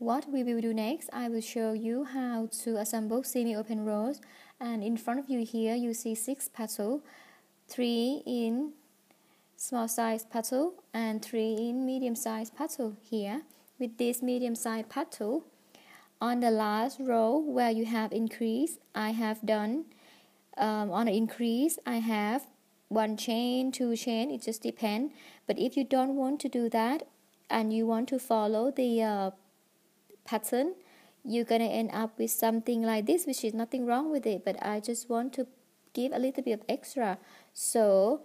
what we will do next, I will show you how to assemble semi-open rose. And in front of you here, you see 6 petals, 3 in small size petal and 3 in medium size petal here. With this medium size petal, on the last row where you have increase, I have done on the increase I have 1 chain, 2 chain, it just depends. But if you don't want to do that and you want to follow the pattern, you're gonna end up with something like this, which is nothing wrong with it, but I just want to give a little bit of extra. So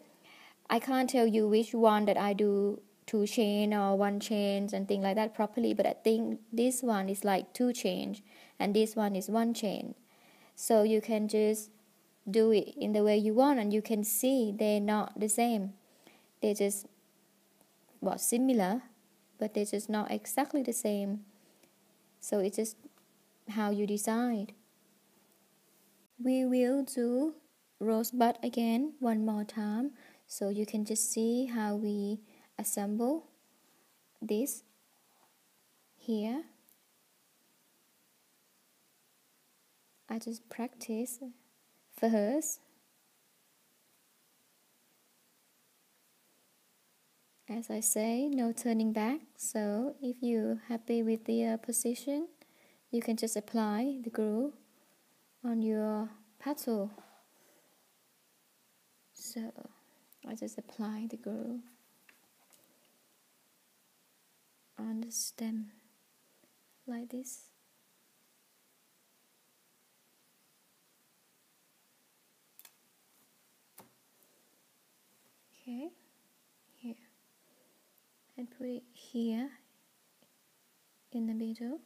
I can't tell you which one that I do 2 chain or 1 chain and things like that properly, but I think this one is like 2 chains and this one is 1 chain. So you can just do it in the way you want, and you can see they're not the same. They're just similar, but they're just not exactly the same. So it's just how you decide. We will do rosebud again one more time, so you can just see how we assemble this here. I just practice first. As I say, no turning back. So if you're happy with the position, you can just apply the glue on your petal. So I just apply the glue on the stem like this. Okay, here, and put it here in the middle.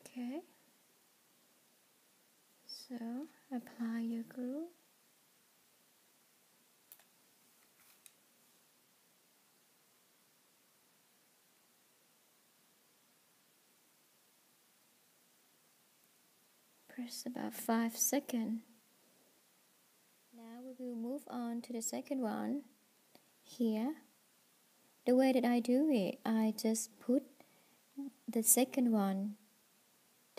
Okay, so apply your glue. Press about 5 seconds. Now we will move on to the second one. Here, the way that I do it, I just put the second one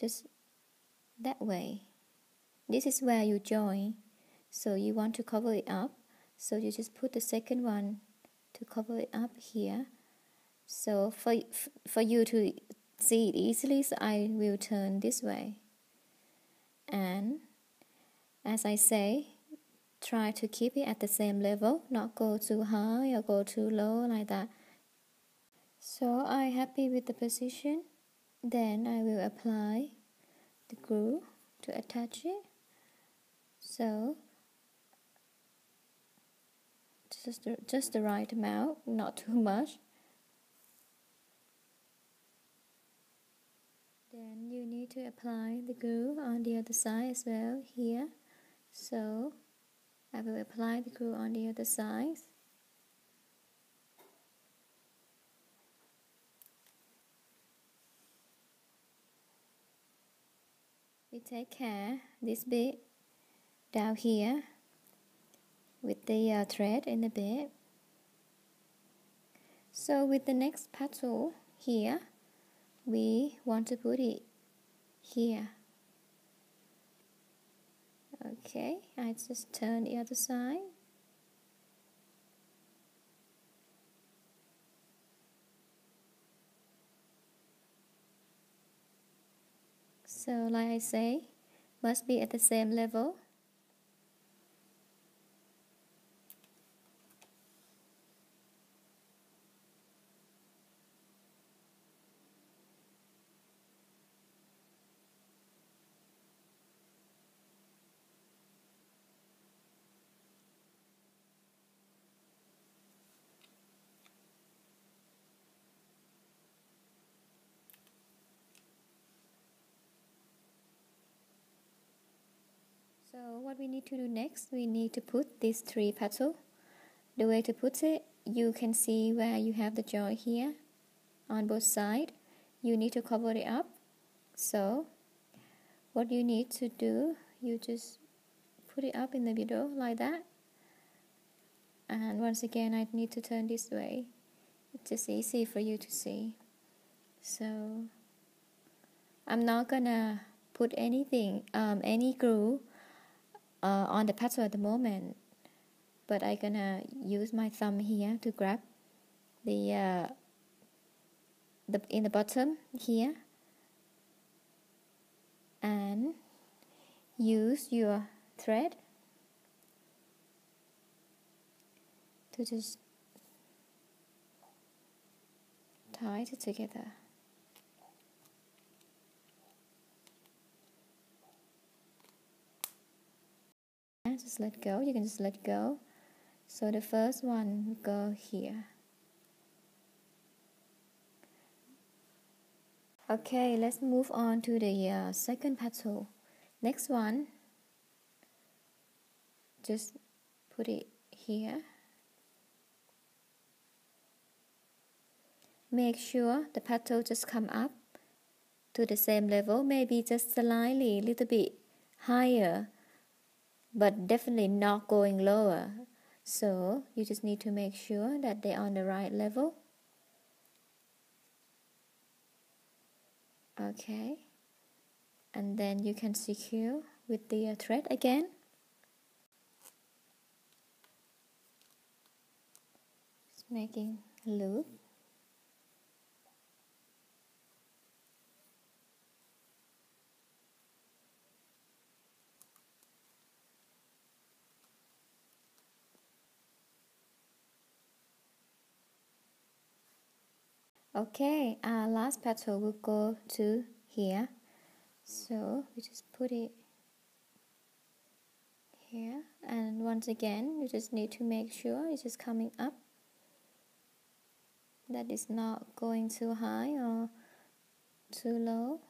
just that way. This is where you join, so you want to cover it up, so you just put the second one to cover it up here. So for you to see it easily, so I will turn this way, and as I say, try to keep it at the same level, not go too high or go too low like that. So I'm happy with the position. Then I will apply the glue to attach it. So just the right amount, not too much. Then you need to apply the glue on the other side as well here. So I will apply the glue on the other side. We take care this bit down here with the thread in the bit. So with the next petal here, we want to put it here. Okay, I just turn the other side. So like I say, must be at the same level. So what we need to do next, we need to put these 3 petals. The way to put it, you can see where you have the joy here on both sides. You need to cover it up. So what you need to do, you just put it up in the middle like that. And once again, I need to turn this way. It's just easy for you to see. So I'm not gonna put anything, any glue on the petal at the moment, but I'm gonna use my thumb here to grab the in the bottom here, and use your thread to just tie it together. And just let go, you can just let go. So the first one will go here. Okay, let's move on to the second petal. Next one, just put it here. Make sure the petal just come up to the same level, maybe just slightly, little bit higher, but definitely not going lower. So you just need to make sure that they're on the right level. Okay, and then you can secure with the thread again. Just making a loop. Okay, our last petal will go to here. So we just put it here, and once again, you just need to make sure it's just coming up, that it's not going too high or too low.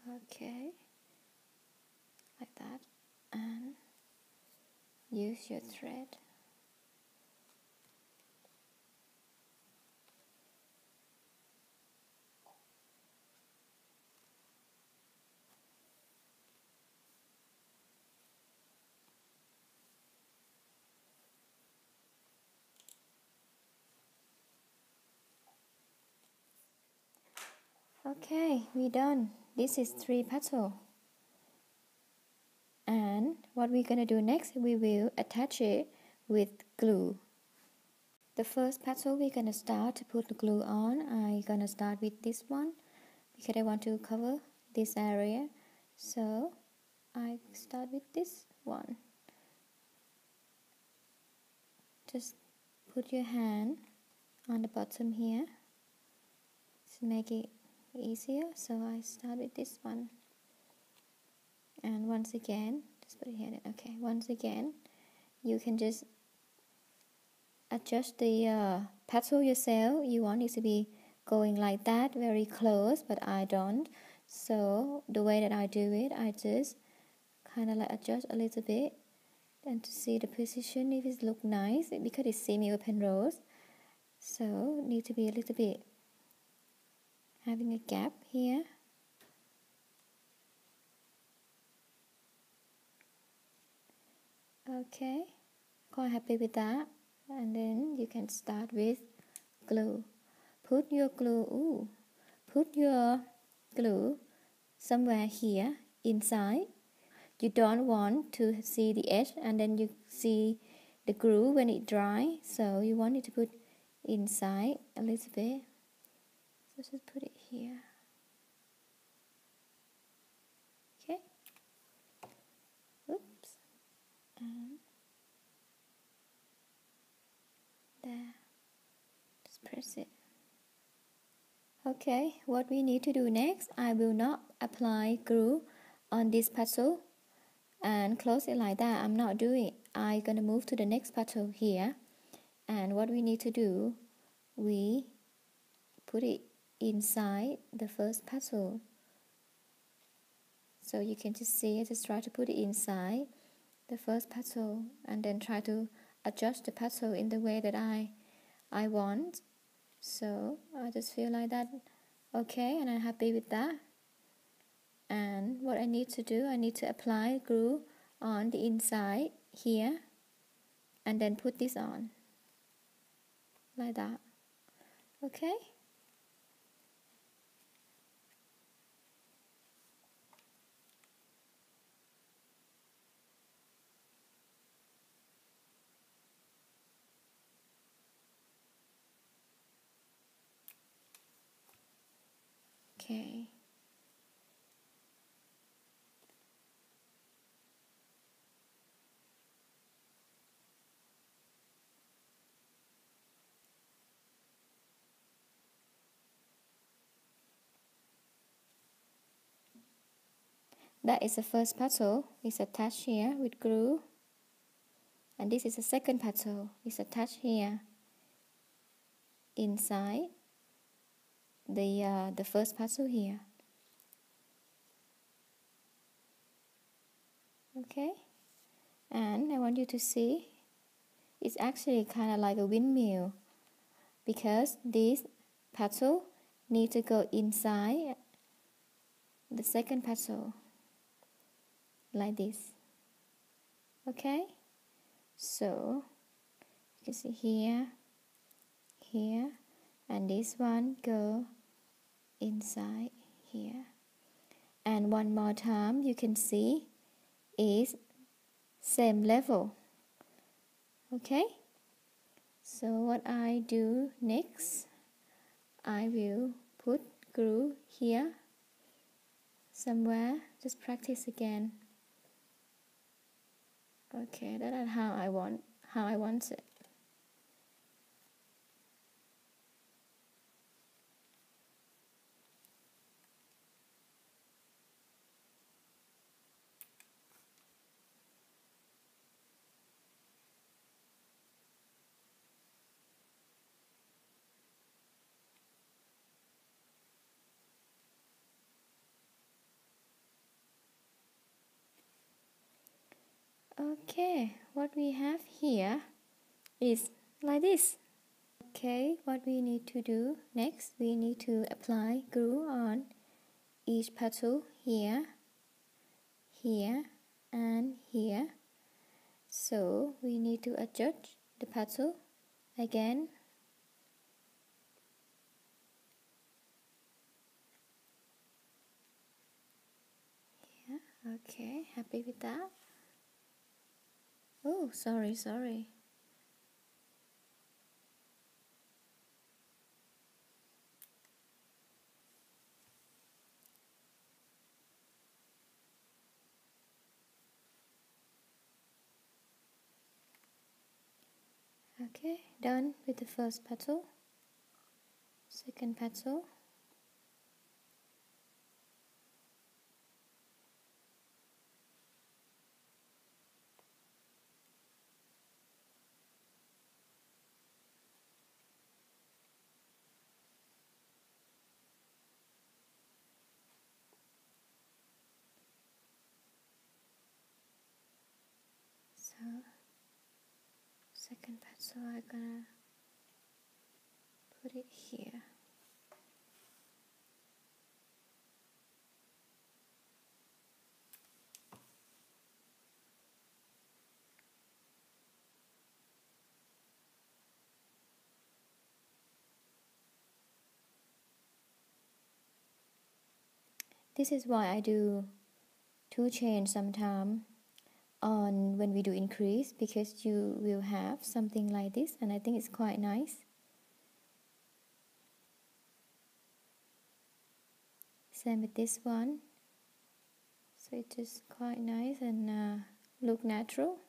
Okay, like that, and use your thread. Okay, we're done. This is 3 petals. And what we're gonna do next, we will attach it with glue. The first petal we're gonna start to put the glue on. I'm gonna start with this one because I want to cover this area. So I start with this one. Just put your hand on the bottom here to make it easier. So I start with this one. And once again, just put it here. Okay, once again, you can just adjust the petal yourself. You want it to be going like that, very close, but I don't. So the way that I do it, I just kind of like adjust a little bit, and to see the position if it look nice, because it's semi-open rose. So need to be a little bit having a gap here. Okay, quite happy with that. And then you can start with glue. Put your glue somewhere here inside. You don't want to see the edge and then you see the glue when it dry. So you want it to put inside a little bit. So just put it here. Okay. Oops. And there. Just press it. Okay, what we need to do next, I will not apply glue on this petal and close it like that. I'm not doing it. I'm gonna move to the next petal here, and what we need to do, we put it inside the first petal. So you can just see, just try to put it inside the first petal and then try to adjust the petal in the way that I want. So I just feel like that okay, and I'm happy with that. And what I need to do, I need to apply glue on the inside here and then put this on like that. Okay. Okay. That is the first petal. It's attached here with glue. And this is the second petal. It's attached here inside the first petal here. Okay. And I want you to see it's actually kind of like a windmill because this petal need to go inside the second petal like this. Okay, so you can see here, here, and this one go inside here. And one more time you can see is same level. Okay, so what I do next, I will put glue here somewhere, just practice again. Okay, that is how I want it. Okay, what we have here is like this. Okay, what we need to do next, we need to apply glue on each petal here, here, and here. So we need to adjust the petal again. Yeah, okay, happy with that. Oh, sorry. Okay, done with the first petal, second petal. So, second petal, I'm gonna put it here. This is why I do 2 chains sometimes on when we do increase, because you will have something like this, and I think it's quite nice. Same with this one. So it is quite nice and look natural.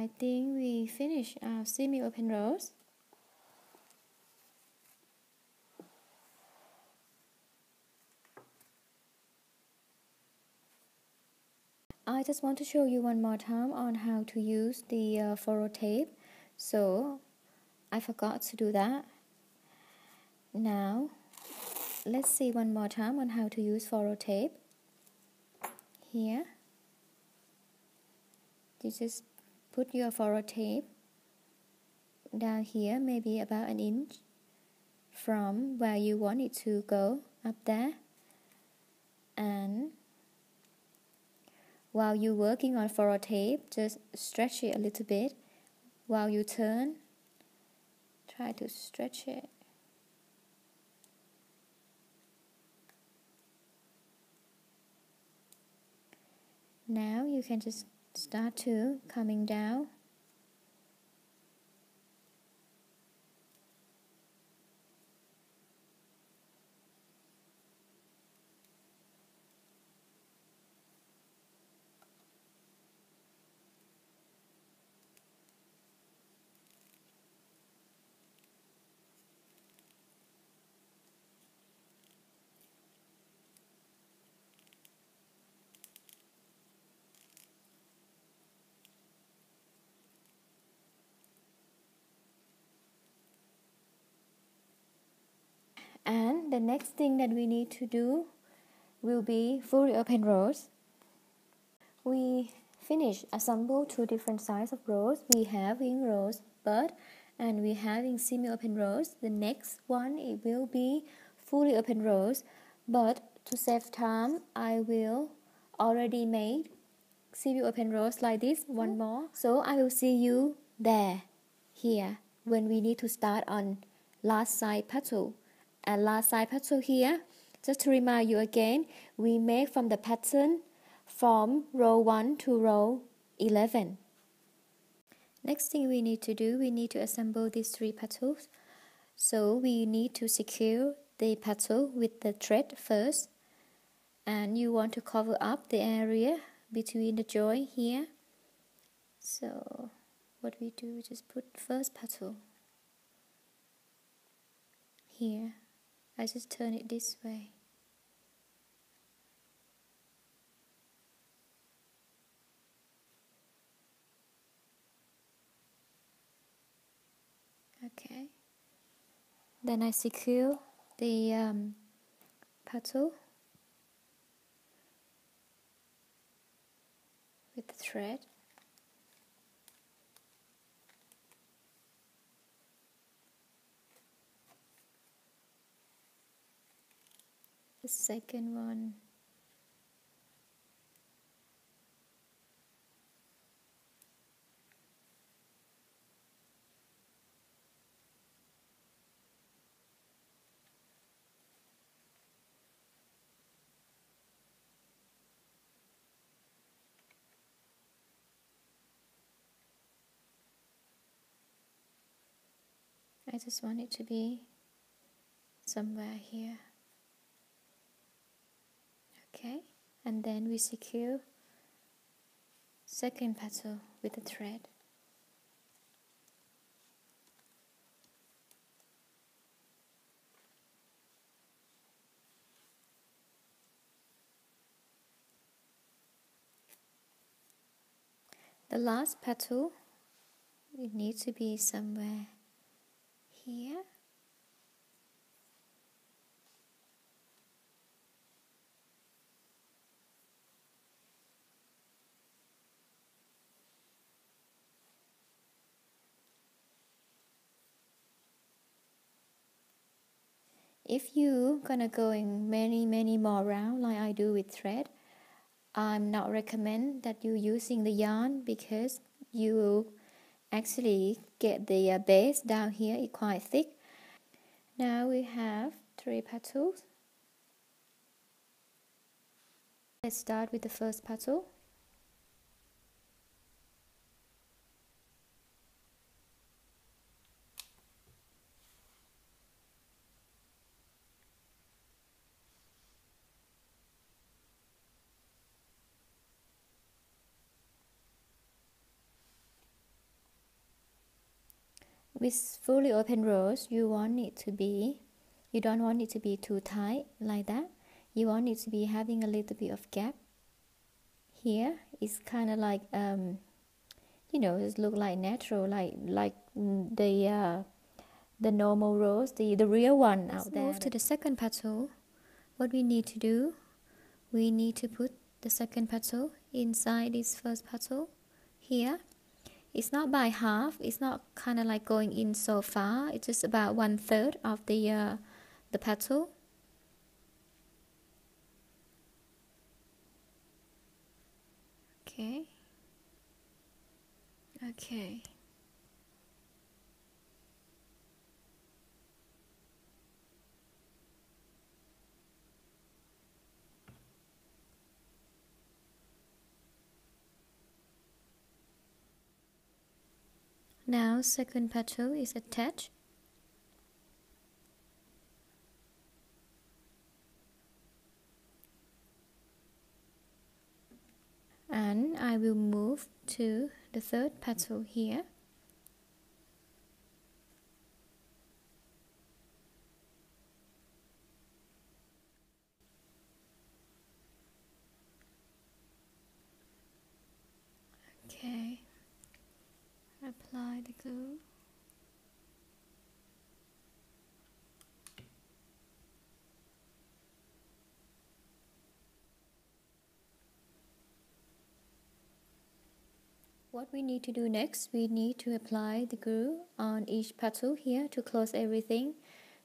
I think we finished our semi-open rose. I just want to show you one more time on how to use the furrow tape. So I forgot to do that. Now let's see one more time on how to use furrow tape. Here, you just put your furrow tape down here, maybe about an inch from where you want it to go up there. And while you're working on furrow tape, just stretch it a little bit. While you turn, try to stretch it. Now you can just start to coming down. And the next thing that we need to do will be fully open rose. We finish assemble two different sizes of rose. We have in rose bud and we have in semi-open rose. The next one it will be fully open rose, but to save time I will already made semi-open rose like this one more. So I will see you there here when we need to start on last side petal. And last side petal here, just to remind you again, we make from the pattern from row 1 to row 11. Next thing we need to do, we need to assemble these 3 petals. So we need to secure the petal with the thread first, and you want to cover up the area between the joint here. So what we do, we just put first petal here. I just turn it this way. Okay. Then I secure the petal with the thread. The second one. I just want it to be somewhere here. Okay, and then we secure second petal with a thread. The last petal, it needs to be somewhere here. If you gonna go in many more rounds like I do with thread, I'm not recommend that you using the yarn because you will actually get the base down here is quite thick. Now we have 3 petals. Let's start with the first petal. with fully open rose, you don't want it to be too tight like that. You want it to be having a little bit of gap. Here it's kind of like it look like natural, like the normal rose, the real one out there. Move to the second petal. What we need to do, we need to put the second petal inside this first petal here. It's not by half, it's not kind of like going in so far, it's just about 1/3 of the petal. Okay. Now second petal is attached. And I will move to the third petal here. Okay. Apply the glue. What we need to do next, we need to apply the glue on each petal here to close everything.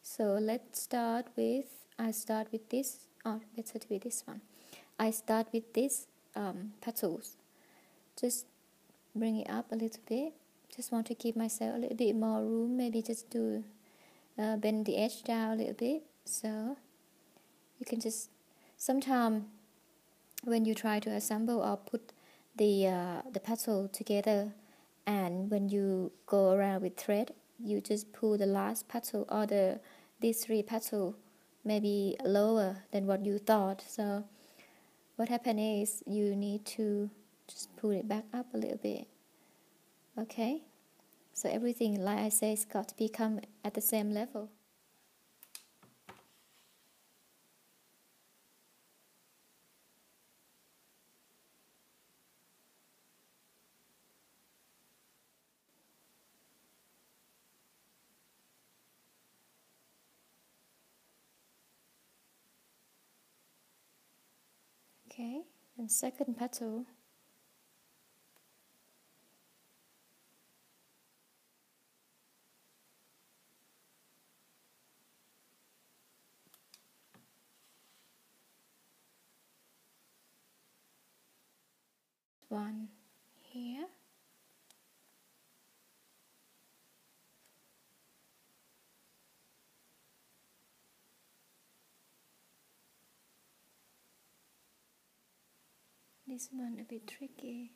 So let's start with, I start with this, or better to be this one. I start with this petals. Just bring it up a little bit. Just want to give myself a little bit more room, maybe just to bend the edge down a little bit. So you can just, sometimes when you try to assemble or put the petal together, and when you go around with thread, you just pull the last petal or these 3 petals maybe lower than what you thought. So what happens is you need to just pull it back up a little bit. Okay, so everything, like I say, it's got to become at the same level. Okay, and second petal. One here. This one a bit tricky.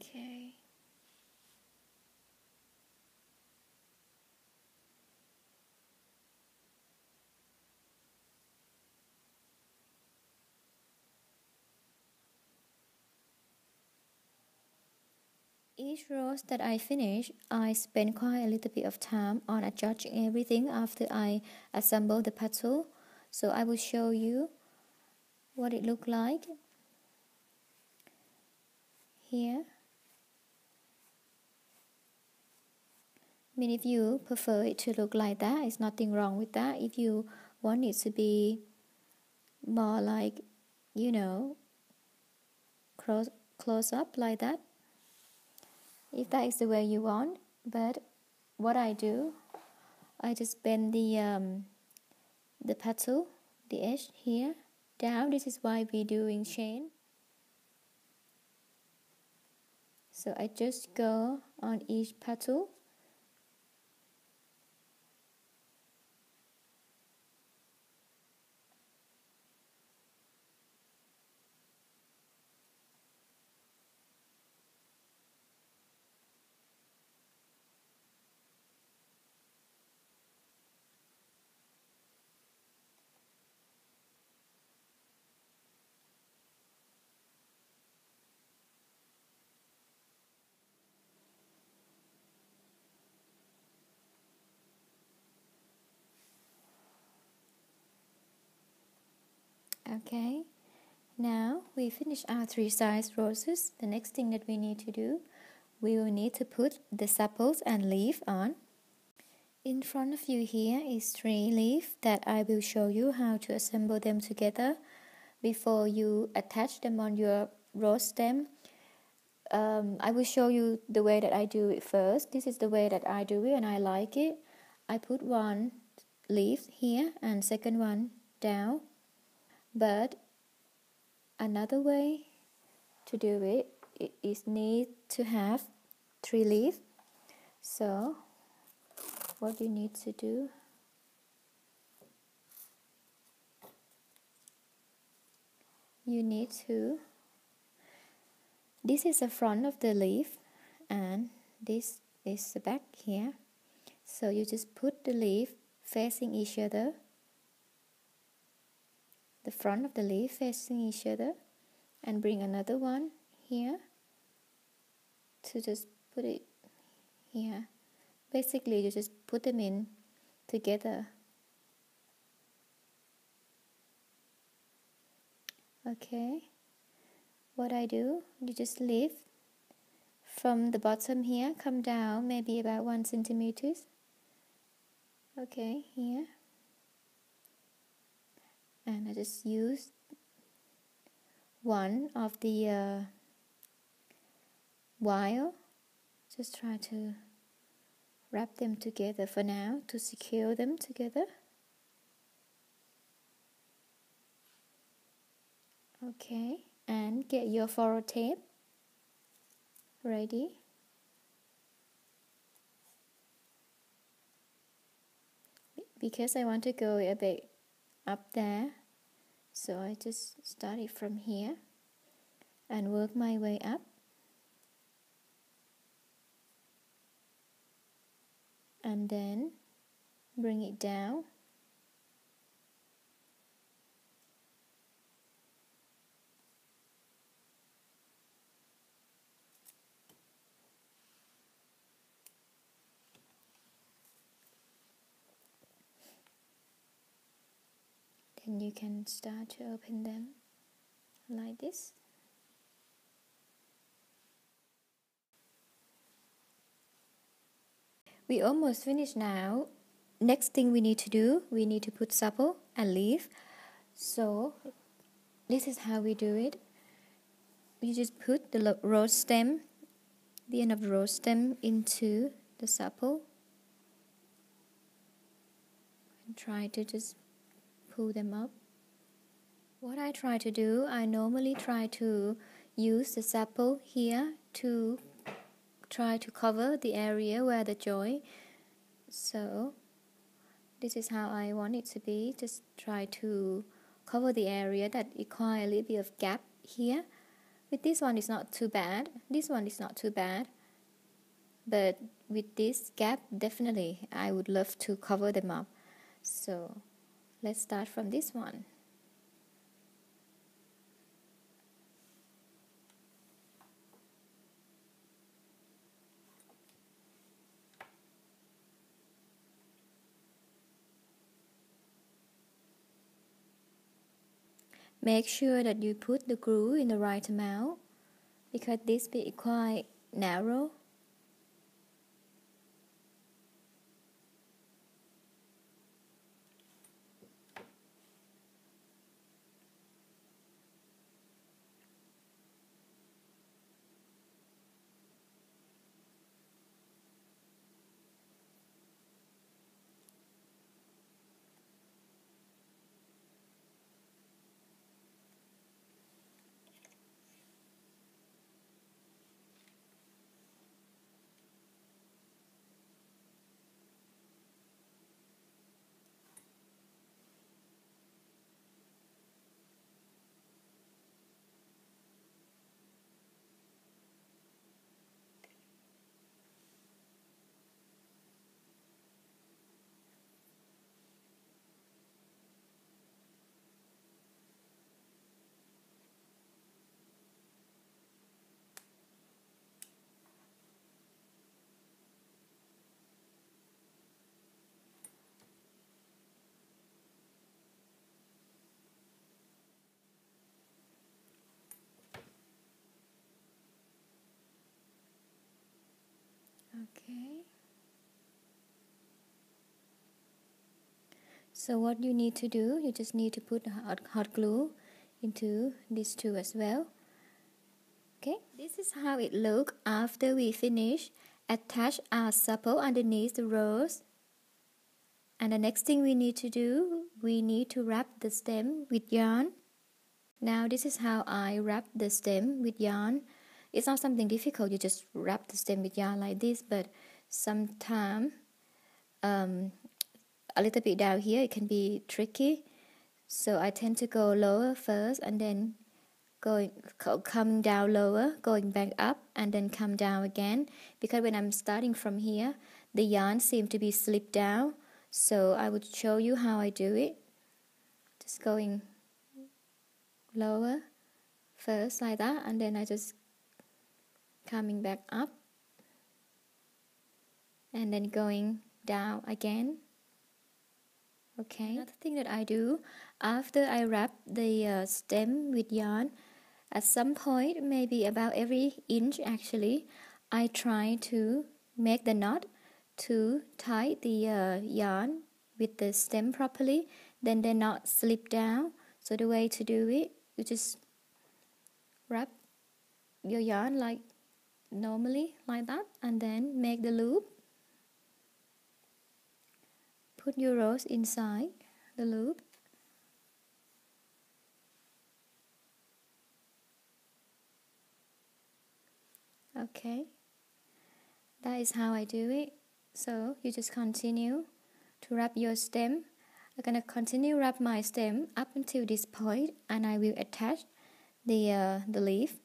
Okay. Each rose that I finish, I spend quite a little bit of time on adjusting everything after I assemble the petal. So I will show you what it looks like here. I mean, if you prefer it to look like that, it's nothing wrong with that. If you want it to be more like, close up like that, if that is the way you want. But what I do, I just bend the petal, the edge here down. This is why we're doing chain. So I just go on each petal. Okay, now we finish our 3 size roses. The next thing that we need to do, we will need to put the sepals and leaf on. In front of you here is 3 leaves that I will show you how to assemble them together before you attach them on your rose stem. I will show you the way that I do it first. This is the way that I do it and I like it. I put 1 leaf here and second one down. But another way to do it is need to have 3 leaves. So what you need to do, you need to, this is the front of the leaf and this is the back here. So you just put the leaf facing each other, the front of the leaf facing each other, and bring another one here to just put it here. Basically you just put them in together. Okay, what I do, you just lift from the bottom here, come down maybe about 1 centimeters. Okay, here, and I just use one of the wire, just try to wrap them together for now to secure them together. Okay, and get your furrow tape ready. Because I want to go a bit up there, so I just start it from here and work my way up. And then bring it down. Then you can start to open them like this. We almost finished now. Next thing we need to do, we need to put sepal and leaf. So this is how we do it. You just put the rose stem, the end of the rose stem, into the sepal and try to just pull them up. What I try to do, I normally try to use the sepal here to try to cover the area where the joy. So this is how I want it to be. Just try to cover the area that require a little bit of gap here. With this one, it's not too bad. This one is not too bad. But with this gap, definitely, I would love to cover them up. So let's start from this one. Make sure that you put the glue in the right amount because this bit is quite narrow. Okay. So what you need to do, you just need to put hot glue into these two as well. Okay, this is how it looks after we finish. Attach our supple underneath the rose. And the next thing we need to do, we need to wrap the stem with yarn. Now this is how I wrap the stem with yarn. It's not something difficult, you just wrap the stem with yarn like this, but sometimes a little bit down here it can be tricky. So I tend to go lower first and then coming down lower, going back up and then come down again, because when I'm starting from here the yarn seems to be slipped down. So I would show you how I do it. Just going lower first like that, and then I just coming back up and then going down again. Okay, another thing that I do after I wrap the stem with yarn, at some point, maybe about every inch actually, I try to make the knot to tie the yarn with the stem properly, then they not slip down. So the way to do it, you just wrap your yarn like normally like that, and then make the loop. Put your rose inside the loop. Okay, that is how I do it. So you just continue to wrap your stem. I'm gonna continue wrap my stem up until this point, and I will attach the leaf.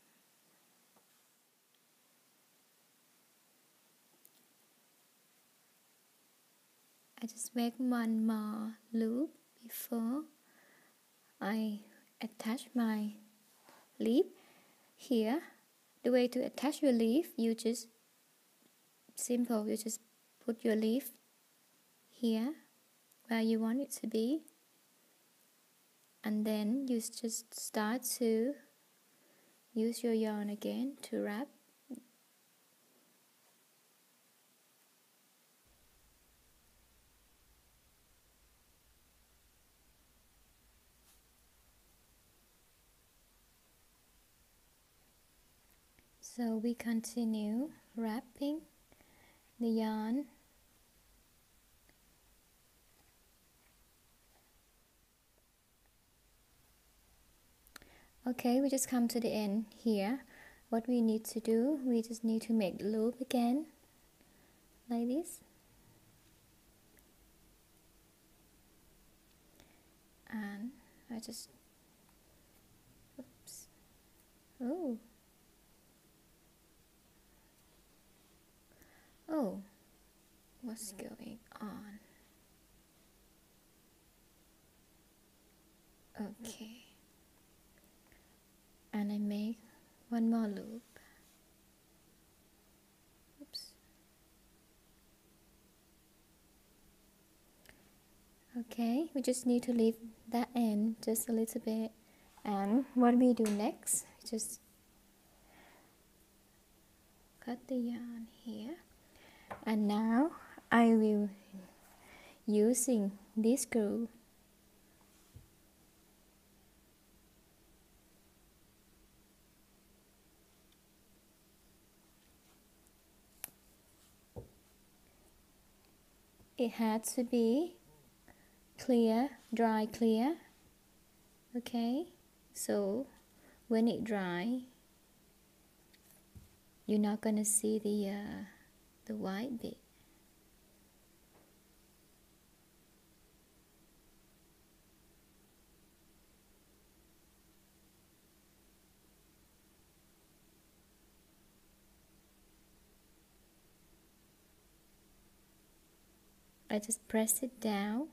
I just make one more loop before I attach my leaf. Here, the way to attach your leaf, you just simple, you just put your leaf here where you want it to be, and then you just start to use your yarn again to wrap. So we continue wrapping the yarn. Okay, we just come to the end here. What we need to do, we just need to make the loop again, like this. And I just, oops, oh, what's going on? Okay, and I make one more loop. Oops. Okay, we just need to leave that end just a little bit. And what we do next, just cut the yarn here. And now I will using this screw it had to be clear, dry clear. Okay, so when it dry, you're not gonna see the white bit. I just press it down.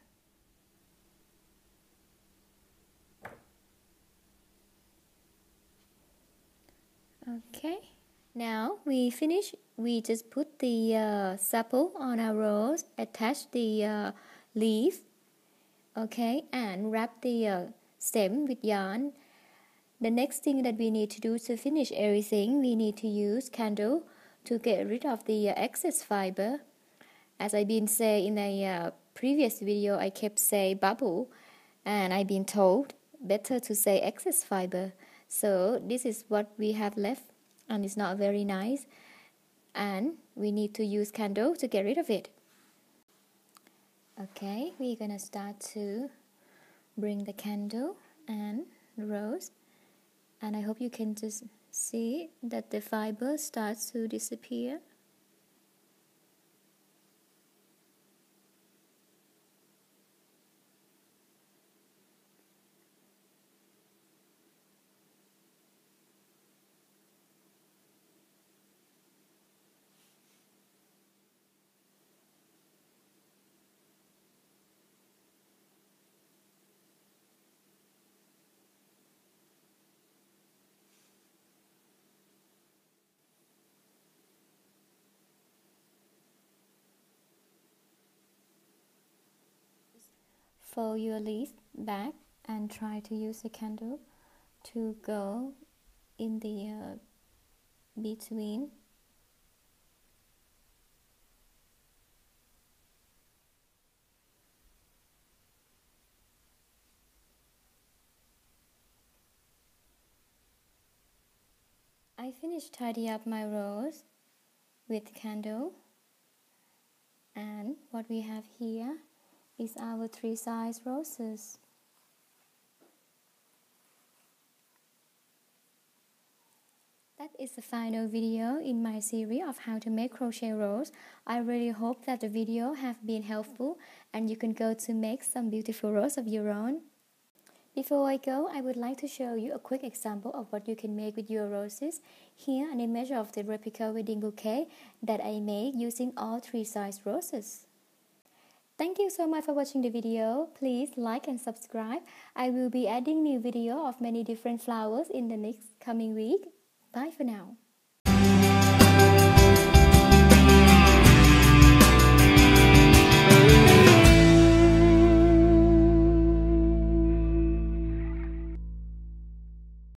Okay, now we finish. We just put the supple on our rose, attach the leaf, okay, and wrap the stem with yarn. The next thing that we need to do to finish everything, we need to use candle to get rid of the excess fiber. As I've been saying in a previous video, I kept say bubble, and I've been told better to say excess fiber. So this is what we have left, and it's not very nice, and we need to use candle to get rid of it. Okay, we're gonna start to bring the candle and rose, and I hope you can just see that the fiber starts to disappear. Fold your leaf back and try to use the candle to go in the between. I finished tidy up my rose with candle, and what we have here is our 3 size roses. That is the final video in my series of how to make crochet rose. I really hope that the video have been helpful and you can go to make some beautiful rose of your own. Before I go, I would like to show you a quick example of what you can make with your roses. Here an image of the replica wedding bouquet that I made using all 3 size roses. Thank you so much for watching the video. Please like and subscribe. I will be adding new video of many different flowers in the next coming week. Bye for now.